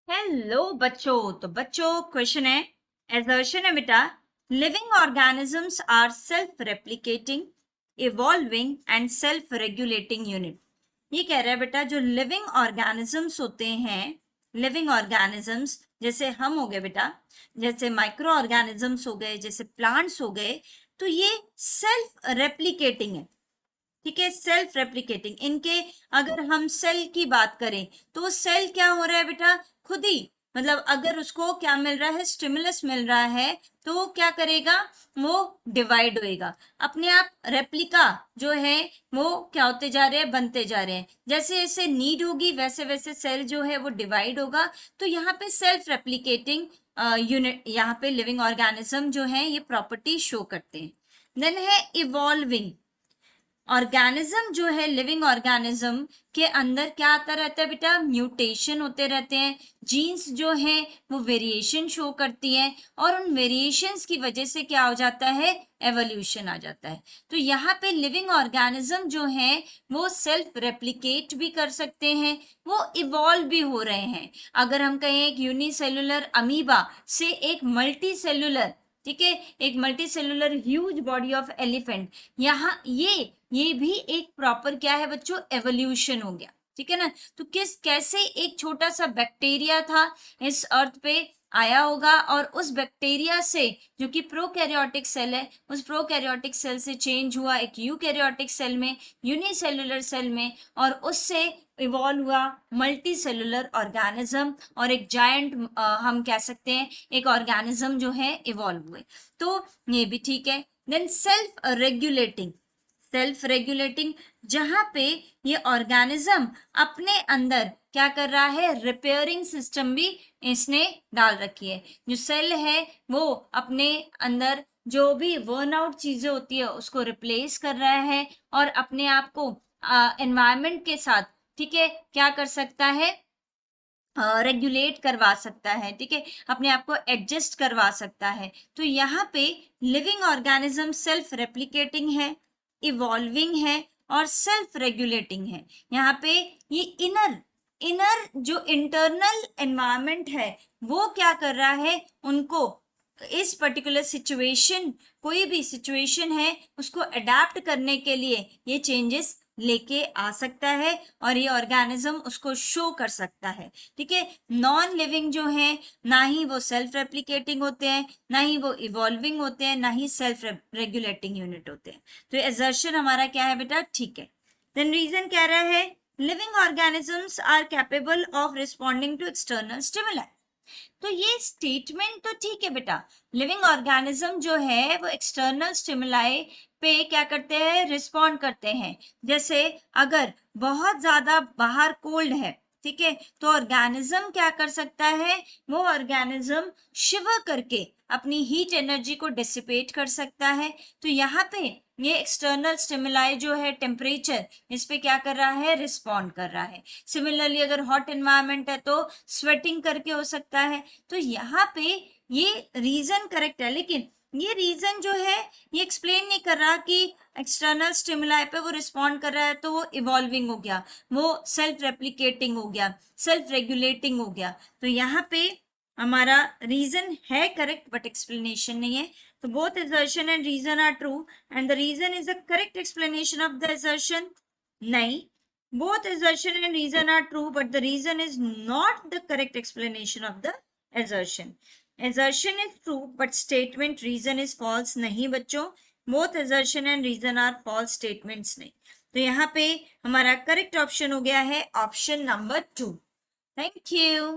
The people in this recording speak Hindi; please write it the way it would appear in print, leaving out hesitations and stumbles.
हेलो बच्चों। तो बच्चों क्वेश्चन है, assertion है बेटा, living organisms are self replicating, evolving and self regulating unit. ये कह रहा है बेटा जो लिविंग ऑर्गेनिजम्स होते हैं, लिविंग ऑर्गेनिजम्स जैसे हम हो गए बेटा, जैसे माइक्रो ऑर्गेनिजम्स हो गए, जैसे प्लांट्स हो गए, तो ये सेल्फ रेप्लिकेटिंग है। ठीक है, सेल्फ रेप्लिकेटिंग। इनके अगर हम सेल की बात करें तो सेल क्या हो रहा है बेटा, खुद ही मतलब अगर उसको क्या मिल रहा है, स्टिमुलस मिल रहा है, तो वो क्या करेगा, वो डिवाइड होएगा अपने आप। रेप्लिका जो है वो क्या होते जा रहे हैं, बनते जा रहे हैं। जैसे जैसे नीड होगी वैसे वैसे सेल जो है वो डिवाइड होगा। तो यहाँ पे सेल्फ रेप्लिकेटिंग यूनिट, यहाँ पे लिविंग ऑर्गेनिज्म जो है ये प्रॉपर्टी शो करते हैं। देन है इवॉल्विंग ऑर्गेनिज्म, जो है लिविंग ऑर्गेनिज्म के अंदर क्या आता रहता है बेटा, म्यूटेशन होते रहते हैं। जीन्स जो है वो वेरिएशन शो करती है और उन वेरिएशंस की वजह से क्या हो जाता है, एवोल्यूशन आ जाता है। तो यहाँ पे लिविंग ऑर्गेनिज्म जो है वो सेल्फ रेप्लिकेट भी कर सकते हैं, वो इवॉल्व भी हो रहे हैं। अगर हम कहें एक यूनिसेलुलर अमीबा से एक मल्टी सेलुलर, ठीक है, एक multi cellular huge body of elephant, यहाँ ये भी एक प्रॉपर क्या है बच्चों, एवोल्यूशन हो गया। ठीक है ना। तो किस कैसे एक छोटा सा बैक्टीरिया था इस अर्थ पे आया होगा और उस बैक्टीरिया से जो कि प्रोकैरियोटिक सेल है, उस प्रोकैरियोटिक सेल से चेंज हुआ एक यूकैरियोटिक सेल में, यूनिसेलुलर सेल में, और उससे इवॉल्व हुआ मल्टी सेलुलर ऑर्गेनिज्म और एक जायंट हम कह सकते हैं एक ऑर्गेनिज्म जो है इवॉल्व हुए। तो ये भी ठीक है। Then self regulating, self regulating जहां पे ये ऑर्गेनिज्म अपने अंदर क्या कर रहा है, रिपेयरिंग सिस्टम भी इसने डाल रखी है। जो सेल है वो अपने अंदर जो भी वर्न आउट चीजें होती है उसको रिप्लेस कर रहा है और अपने आप को एनवायरमेंट के साथ, ठीक है, क्या कर सकता है, रेगुलेट करवा सकता है। ठीक है, अपने आप को एडजस्ट करवा सकता है। तो यहाँ पे लिविंग ऑर्गेनिज्म सेल्फ रेप्लिकेटिंग है, इवॉल्विंग है और सेल्फ रेगुलेटिंग है। यहाँ पे ये इनर इनर जो इंटरनल एनवायरमेंट है वो क्या कर रहा है, उनको इस पर्टिकुलर सिचुएशन, कोई भी सिचुएशन है उसको अडेप्ट करने के लिए ये चेंजेस लेके आ सकता है और ये ऑर्गेनिज्म उसको शो कर सकता है। ठीक है, नॉन लिविंग जो है ना ही वो सेल्फ रेप्लिकेटिंग होते हैं, ना ही वो इवॉल्विंग होते हैं, ना ही सेल्फ रेगुलेटिंग यूनिट होते हैं। तो एजर्शन हमारा क्या है बेटा, ठीक है। देन रीजन कह रहा है living organisms are capable of responding to external stimuli. तो ये स्टेटमेंट तो ठीक है बेटा, लिविंग ऑर्गेनिज्म जो है वो एक्सटर्नल स्टिमुलाई पे क्या करते हैं, रिस्पॉन्ड करते हैं। जैसे अगर बहुत ज्यादा बाहर कोल्ड है, ठीक है, तो ऑर्गेनिज्म क्या कर सकता है, वो ऑर्गेनिज्म शिवर करके अपनी हीट एनर्जी को डिसिपेट कर सकता है। तो यहाँ पे ये एक्सटर्नल स्टिमुलाई जो है टेम्परेचर, इस पे क्या कर रहा है, रिस्पॉन्ड कर रहा है। सिमिलरली अगर हॉट एनवायरनमेंट है तो स्वेटिंग करके हो सकता है। तो यहाँ पे ये रीजन करेक्ट है, लेकिन ये रीजन जो है ये एक्सप्लेन नहीं कर रहा कि एक्सटर्नल स्टिमुलाई पे वो रिस्पॉन्ड कर रहा है तो वो इवॉल्विंग हो गया, वो सेल्फ रेप्लिकेटिंग हो गया, सेल्फ रेगुलेटिंग हो गया। तो यहाँ पे हमारा रीजन है करेक्ट बट एक्सप्लेनेशन नहीं है। तो both assertion and reason are true and the reason is the correct explanation of the assertion. नहीं, both assertion and reason are true but the reason is not the correct explanation of the assertion. Assertion is true but statement reason is false नहीं बच्चों, both assertion and reason are false statements नहीं। तो यहाँ पे हमारा करेक्ट ऑप्शन हो गया है ऑप्शन नंबर 2। Thank you.